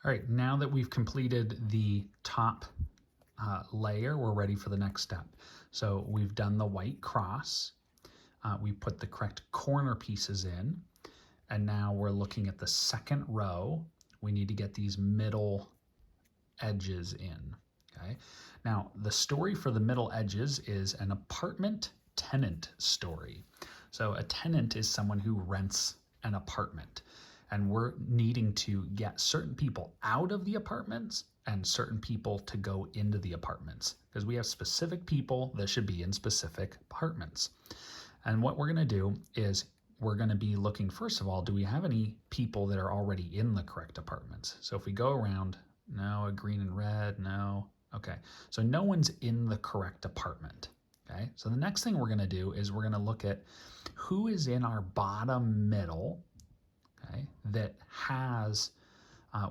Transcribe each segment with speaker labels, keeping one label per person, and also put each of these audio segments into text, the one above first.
Speaker 1: All right, now that we've completed the top layer, we're ready for the next step. So we've done the white cross. We put the correct corner pieces in. And now we're looking at the second row. We need to get these middle edges in. Okay. Now, the story for the middle edges is an apartment tenant story. So a tenant is someone who rents an apartment. And we're needing to get certain people out of the apartments and certain people to go into the apartments, because we have specific people that should be in specific apartments. And what we're going to do is we're going to be looking, first of all, do we have any people that are already in the correct apartments? So if we go around, no, a green and red, no. Okay, so no one's in the correct apartment. Okay, so the next thing we're going to do is we're going to look at who is in our bottom middle, okay, that has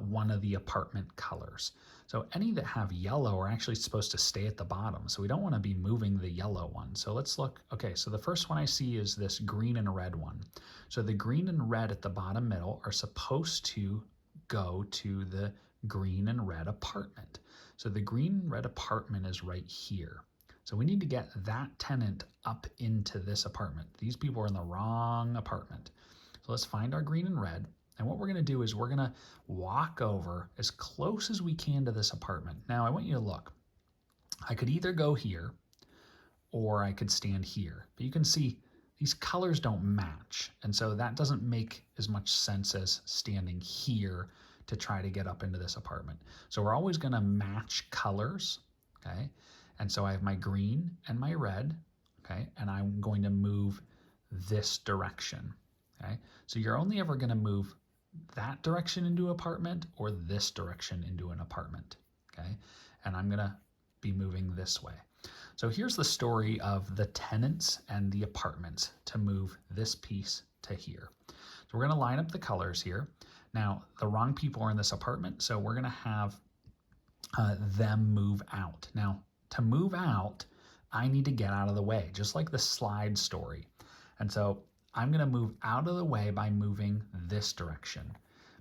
Speaker 1: one of the apartment colors. So any that have yellow are actually supposed to stay at the bottom. So we don't want to be moving the yellow one. So let's look. Okay, so the first one I see is this green and red one. So the green and red at the bottom middle are supposed to go to the green and red apartment. So the green and red apartment is right here. So we need to get that tenant up into this apartment. These people are in the wrong apartment. So let's find our green and red. And what we're going to do is we're going to walk over as close as we can to this apartment. Now, I want you to look. I could either go here or I could stand here. But you can see these colors don't match. And so that doesn't make as much sense as standing here to try to get up into this apartment. So we're always going to match colors, okay? And so I have my green and my red, okay? And I'm going to move this direction, okay? So you're only ever going to move that direction into an apartment or this direction into an apartment, okay? And I'm going to be moving this way. So here's the story of the tenants and the apartments to move this piece to here. So we're going to line up the colors here. Now, the wrong people are in this apartment, so we're going to have them move out. Now, to move out, I need to get out of the way, just like the slide story. And so I'm going to move out of the way by moving this direction.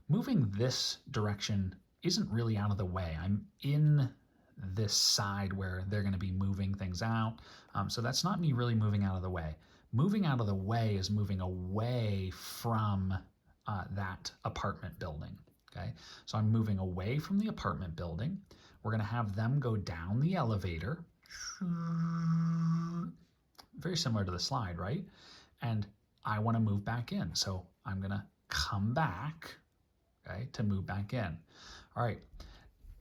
Speaker 1: Moving this direction isn't really out of the way. I'm in this side where they're going to be moving things out. So that's not me really moving out of the way. Moving out of the way is moving away from that apartment building. Okay, so I'm moving away from the apartment building. We're going to have them go down the elevator. Very similar to the slide, right? And I want to move back in. So I'm going to come back, okay, to move back in. All right.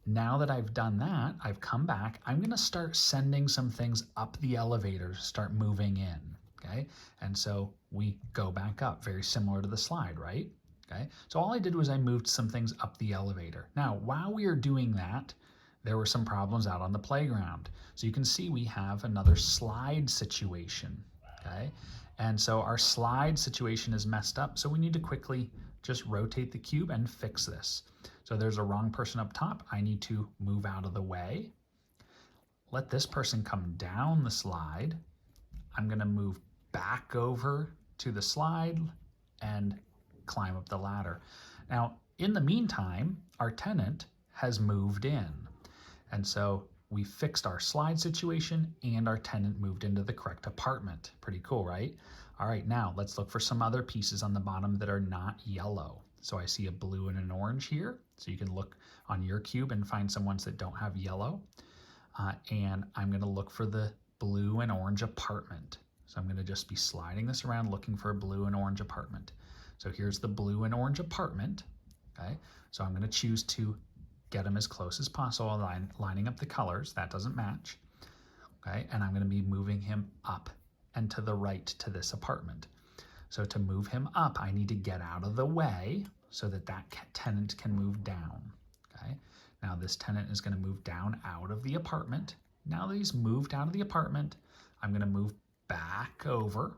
Speaker 1: Now that I've done that, I've come back. I'm going to start sending some things up the elevator to start moving in, okay? And so we go back up, very similar to the slide, right? Okay. So all I did was I moved some things up the elevator. Now, while we are doing that, there were some problems out on the playground. So you can see we have another slide situation, okay? And so our slide situation is messed up, so we need to quickly just rotate the cube and fix this. So there's a wrong person up top. I need to move out of the way. Let this person come down the slide. I'm going to move back over to the slide and climb up the ladder. Now, in the meantime, our tenant has moved in. And so we fixed our slide situation and our tenant moved into the correct apartment. Pretty cool, right? All right, now let's look for some other pieces on the bottom that are not yellow. So I see a blue and an orange here. So you can look on your cube and find some ones that don't have yellow. And I'm going to look for the blue and orange apartment. So I'm going to just be sliding this around looking for a blue and orange apartment. So here's the blue and orange apartment. Okay, so I'm going to choose to get them as close as possible, lining up the colors. That doesn't match. Okay, and I'm going to be moving him up and to the right to this apartment. So to move him up, I need to get out of the way so that that tenant can move down. Okay, now this tenant is going to move down out of the apartment. Now that he's moved out of the apartment, I'm going to move back over,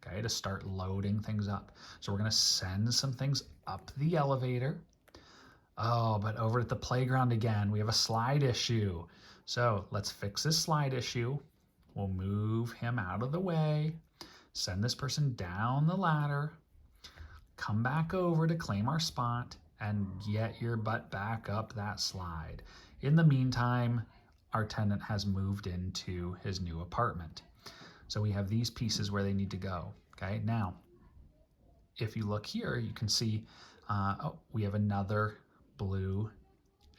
Speaker 1: okay, to start loading things up. So we're going to send some things up the elevator. Oh, but over at the playground again, we have a slide issue. So let's fix this slide issue. We'll move him out of the way, send this person down the ladder, come back over to claim our spot, and get your butt back up that slide. In the meantime, our tenant has moved into his new apartment. So we have these pieces where they need to go. Okay, now, if you look here, you can see we have another blue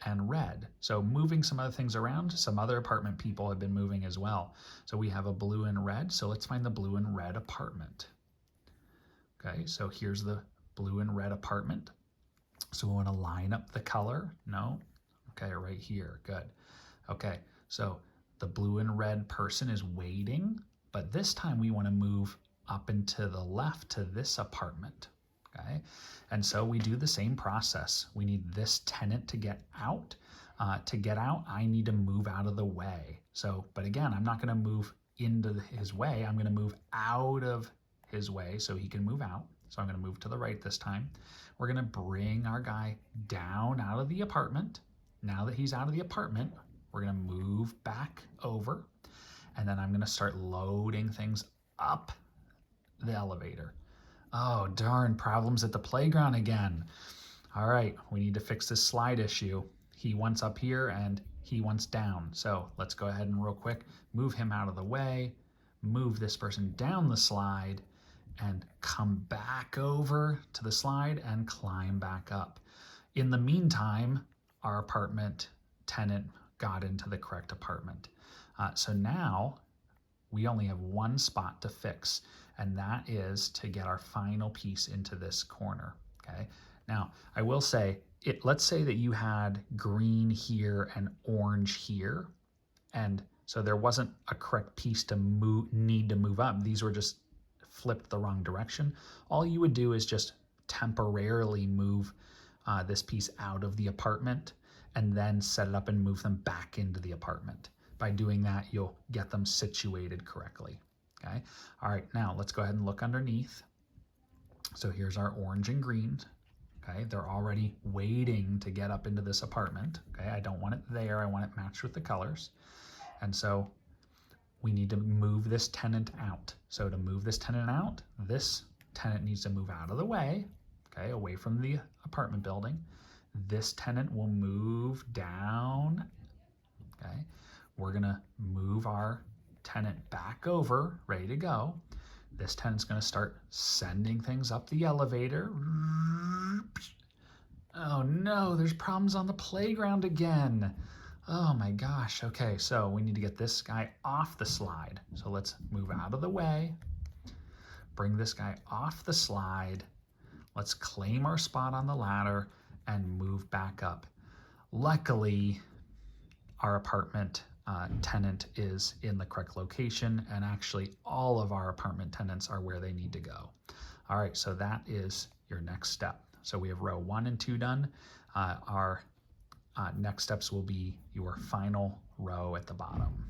Speaker 1: and red. So moving some other things around, some other apartment people have been moving as well. So we have a blue and red, so let's find the blue and red apartment. Okay, so here's the blue and red apartment. So we want to line up the color. No? Okay, right here. Good. Okay, so the blue and red person is waiting, but this time we want to move up and to the left to this apartment. Okay, and so we do the same process. We need this tenant to get out. To get out, I need to move out of the way. So, but again, I'm not going to move into his way. I'm going to move out of his way so he can move out. So I'm going to move to the right this time. We're going to bring our guy down out of the apartment. Now that he's out of the apartment, we're going to move back over. And then I'm going to start loading things up the elevator. Oh, darn, problems at the playground again. All right, we need to fix this slide issue. He wants up here and he wants down. So let's go ahead and real quick move him out of the way, move this person down the slide, and come back over to the slide and climb back up. In the meantime, our apartment tenant got into the correct apartment. So now we only have one spot to fix, and that is to get our final piece into this corner. Okay. Now, I will say, let's say that you had green here and orange here, and so there wasn't a correct piece to need to move up. These were just flipped the wrong direction. All you would do is just temporarily move this piece out of the apartment and then set it up and move them back into the apartment. By doing that, you'll get them situated correctly. Okay. All right, now let's go ahead and look underneath. So here's our orange and green. Okay, they're already waiting to get up into this apartment. Okay, I don't want it there. I want it matched with the colors. And so we need to move this tenant out. So to move this tenant out, this tenant needs to move out of the way, okay, away from the apartment building. This tenant will move down. Okay, we're gonna move our tenant back over, ready to go. This tenant's gonna start sending things up the elevator. Oh no, there's problems on the playground again. Oh my gosh. Okay, so we need to get this guy off the slide. So let's move out of the way, bring this guy off the slide. Let's claim our spot on the ladder and move back up. Luckily, our apartment tenant is in the correct location, and actually all of our apartment tenants are where they need to go. All right, so that is your next step. So we have row 1 and 2 done. Our next steps will be your final row at the bottom.